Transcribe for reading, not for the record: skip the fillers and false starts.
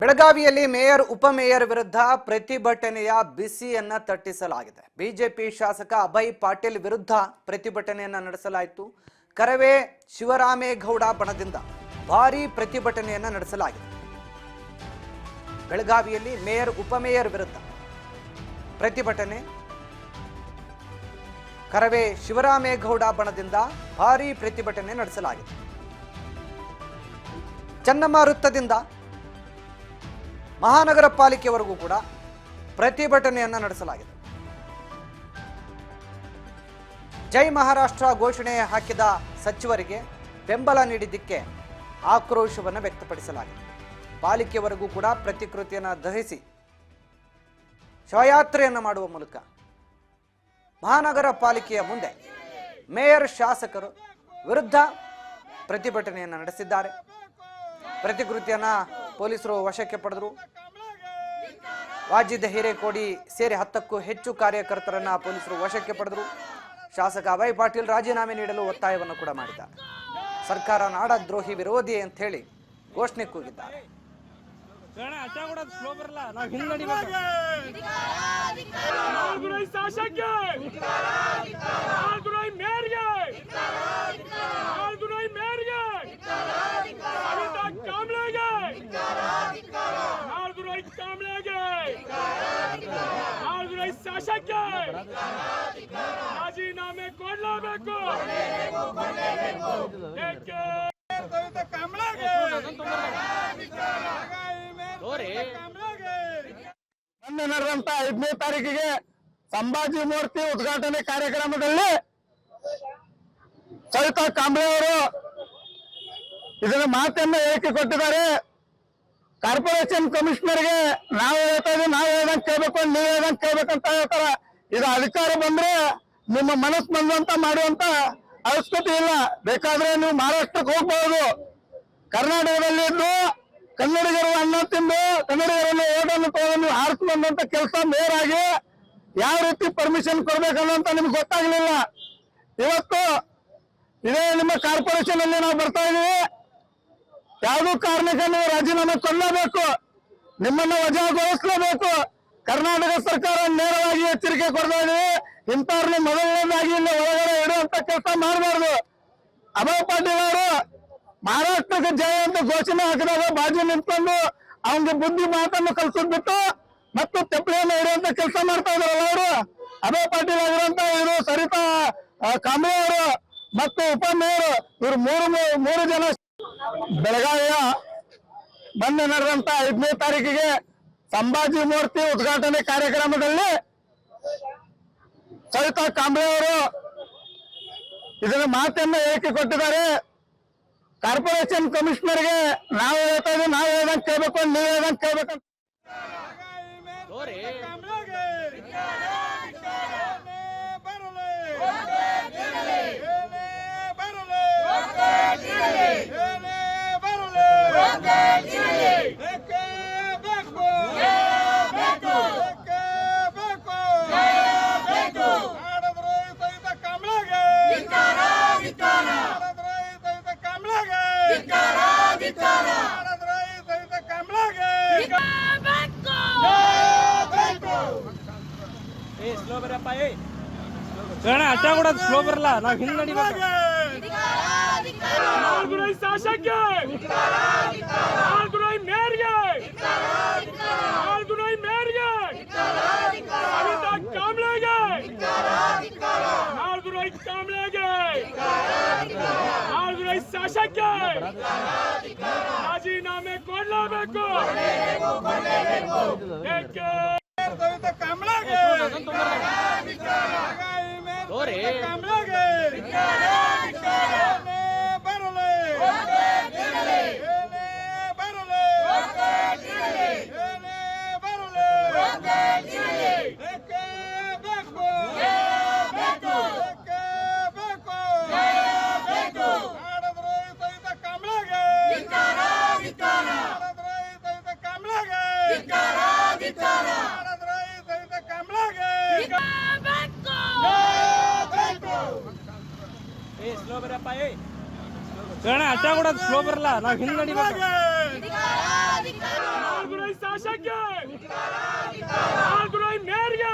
ಬೆಳಗಾವಿಯಲ್ಲಿ ಮೇಯರ್ ಉಪಮೇಯರ್ ವಿರುದ್ಧ ಪ್ರತಿಭಟನೆಯ ಬಿಸಿಯನ್ನ ತಟ್ಟಿಸಲಾಗಿದೆ. ಬಿಜೆಪಿ ಶಾಸಕ ಅಭಯ್ ಪಾಟೀಲ್ ವಿರುದ್ಧ ಪ್ರತಿಭಟನೆಯನ್ನ ನಡೆಸಲಾಯಿತು. ಕರವೇ ಶಿವರಾಮೇಗೌಡ ಬಣದಿಂದ ಭಾರೀ ಪ್ರತಿಭಟನೆಯನ್ನ ನಡೆಸಲಾಗಿದೆ. ಬೆಳಗಾವಿಯಲ್ಲಿ ಮೇಯರ್ ಉಪಮೇಯರ್ ವಿರುದ್ಧ ಪ್ರತಿಭಟನೆ. ಕರವೇ ಶಿವರಾಮೇಗೌಡ ಬಣದಿಂದ ಭಾರೀ ಪ್ರತಿಭಟನೆ ನಡೆಸಲಾಗಿದೆ. ಚೆನ್ನಮ್ಮ ವೃತ್ತದಿಂದ ಮಹಾನಗರ ಪಾಲಿಕೆವರೆಗೂ ಕೂಡ ಪ್ರತಿಭಟನೆಯನ್ನ ನಡೆಸಲಾಗಿದೆ. ಜೈ ಮಹಾರಾಷ್ಟ್ರ ಘೋಷಣೆ ಹಾಕಿದ ಸಚಿವರಿಗೆ ಬೆಂಬಲ ನೀಡಿದ್ದಕ್ಕೆ ಆಕ್ರೋಶವನ್ನು ವ್ಯಕ್ತಪಡಿಸಲಾಗಿದೆ. ಪಾಲಿಕೆವರೆಗೂ ಕೂಡ ಪ್ರತಿಕೃತಿಯನ್ನು ದಹಿಸಿ ಶವಯಾತ್ರೆಯನ್ನು ಮಾಡುವ ಮೂಲಕ ಮಹಾನಗರ ಪಾಲಿಕೆಯ ಮುಂದೆ ಮೇಯರ್ ಶಾಸಕರು ವಿರುದ್ಧ ಪ್ರತಿಭಟನೆಯನ್ನು ನಡೆಸಿದ್ದಾರೆ. ಪ್ರತಿಕೃತಿಯನ್ನ ಪೊಲೀಸರು ವಶಕ್ಕೆ ಪಡೆದರು. ವಾಜಿದ್ ಹಿರೇಕೋಡಿ ಸೇರಿ 10ಕ್ಕೂ ಹೆಚ್ಚು ಕಾರ್ಯಕರ್ತರನ್ನ ಪೊಲೀಸರು ವಶಕ್ಕೆ ಪಡೆದರು. ಶಾಸಕ ಅಭಯ್ ಪಾಟೀಲ್ ರಾಜೀನಾಮೆ ನೀಡಲು ಒತ್ತಾಯವನ್ನು ಕೂಡ ಮಾಡಿದ್ದಾರೆ. ಸರ್ಕಾರ ನಾಡದ್ರೋಹಿ ವಿರೋಧಿ ಅಂತ ಹೇಳಿ ಘೋಷಣೆ ಕೂಗಿದ್ದಾರೆ. ರಾಜೀನಾಮೆ ಕೊಡಲೇಬೇಕು. ಮೊನ್ನೆ ನಡೆದಂತ 5ನೇ ತಾರೀಕಿಗೆ ಸಂಭಾಜಿ ಮೂರ್ತಿ ಉದ್ಘಾಟನೆ ಕಾರ್ಯಕ್ರಮದಲ್ಲಿ ಸವಿತಾ ಕಾಂಬ್ಳೆ ಅವರು ಇದನ್ನ ಮಾತನ್ನ ಏಕೆ ಕೊಟ್ಟಿದ್ದಾರೆ. ಕಾರ್ಪೊರೇಷನ್ ಕಮಿಷನರ್ಗೆ ನಾವು ಹೇಳ್ತಾ ಇದೀವಿ, ನಾವು ಹೇಳ್ದಂಗೆ ಕೇಳ್ಬೇಕು, ನೀವು ಹೇಳ್ದಂಗೆ ಕೇಳ್ಬೇಕಂತ ಹೇಳ್ತಾರ. ಇದು ಅಧಿಕಾರ ಬಂದ್ರೆ ನಿಮ್ಮ ಮನಸ್ಸು ಬಂದಂತ ಮಾಡುವಂತ ಅವಶ್ಯಕತೆ ಇಲ್ಲ. ಬೇಕಾದ್ರೆ ನೀವು ಮಹಾರಾಷ್ಟ್ರಕ್ಕೆ ಹೋಗ್ಬಹುದು. ಕರ್ನಾಟಕದಲ್ಲಿ ಇದ್ದು ಕನ್ನಡಿಗರು ಅನ್ನ ತಿಂದು ಕನ್ನಡಿಗರನ್ನು ಓಟನ್ನು ತಗೊಂಡು ನೀವು ಹಾರಿಸಿ ಬಂದಂತ ಕೆಲಸ ಮೇಯರ್ ಆಗಿ ಯಾವ ರೀತಿ ಪರ್ಮಿಷನ್ ಕೊಡ್ಬೇಕನ್ನೋಂತ ನಿಮ್ಗೆ ಗೊತ್ತಾಗ್ಲಿಲ್ಲ. ಇವತ್ತು ಇದೇ ನಿಮ್ಮ ಕಾರ್ಪೊರೇಷನ್ ಅಲ್ಲಿ ನಾವು ಬರ್ತಾ ಇದೀವಿ. ಯಾವುದೂ ಕಾರಣಕ್ಕೆ ನೀವು ರಾಜೀನಾಮೆ ಕೊಡಲೇಬೇಕು, ನಿಮ್ಮನ್ನ ವಜಾಗೊಳಿಸಲೇಬೇಕು. ಕರ್ನಾಟಕ ಸರ್ಕಾರ ನೇರವಾಗಿ ಎಚ್ಚರಿಕೆ ಕೊಡ್ತಾ ಇದೀವಿ. ಇಂಥವ್ರನ್ನ ಮೊದಲನೇದಾಗಿ ಇಲ್ಲಿ ಒಳಗಡೆ ಇಡುವಂತ ಕೆಲಸ ಮಾಡಬಾರ್ದು. ಅಭಯ್ ಪಾಟೀಲ್ ಅವರು ಮಹಾರಾಷ್ಟ್ರಕ್ಕೆ ಜಯ ಅಂತ ಘೋಷಣೆ ಹಾಕಿದಾಗ ಬಾಜು ನಿಂತ್ಕೊಂಡು ಅವನಿಗೆ ಬುದ್ಧಿ ಮಾತನ್ನು ಕಲ್ಸೋದ್ಬಿಟ್ಟು ಮತ್ತು ತೆಪ್ಪಳೆಯನ್ನು ಇಡುವಂತ ಕೆಲಸ ಮಾಡ್ತಾ ಇದಾರಲ್ಲ ಅವರು. ಅಭಯ್ ಪಾಟೀಲ್ ಆಗಿರುವಂತ ಇವರು ಸರಿತಾ ಕಾಂಬ್ಳೆ ಅವರು ಮತ್ತು ಉಪಮೇಯರ್ ಇವರು ಮೂರು ಜನ ಬೆಳಗಾವಿಯ ಮೊನ್ನೆ ನಡೆದಂತ 5ನೇ ತಾರೀಕಿಗೆ ಸಂಭಾಜಿ ಮೂರ್ತಿ ಉದ್ಘಾಟನೆ ಕಾರ್ಯಕ್ರಮದಲ್ಲಿ ಸವಿತಾ ಕಾಂಬ್ಳೆ ಅವರು ಇದನ್ನ ಮಾತನ್ನ ಏಕೆ ಕೊಟ್ಟಿದ್ದಾರೆ. ಕಾರ್ಪೊರೇಷನ್ ಕಮಿಷನರ್ಗೆ ನಾವು ಹೇಳ್ತಾ ಇದೀವಿ, ನಾವು ಹೇಳ್ದಂಗೆ ಕೇಳ್ಬೇಕು, ನೀವು ಹೇಳ್ದಂಗೆ ಕೇಳ್ಬೇಕಂತ ಸ್ಲೋ ಬರಪ್ಪ. ಅಷ್ಟ ಕೂಡ ಸ್ಲೋ ಬರಲ್ಲ, ನಾವು ಹಿಂದೆ ನಡಿಬೇಕು. ಶಾಸಕ ಮೇಯರ್ಗೆ ಕಾಂಬ್ಳೆಗೆ ಶಾಸಕ ರಾಜೀನಾಮೆ ಕೊಡಲೇಬೇಕು. ಸ್ಲೋ ಬರಪ್ಪ. ಅಷ್ಟ ಕೂಡ ಸ್ಲೋ ಬರಲ್ಲ, ನಾವು ಹಿಂದೆ ನಡಿಬೇಕು. ವಶಕ್ಕೆ, ನಾಗದುರೈ ಮೇಯರ್ಗೆ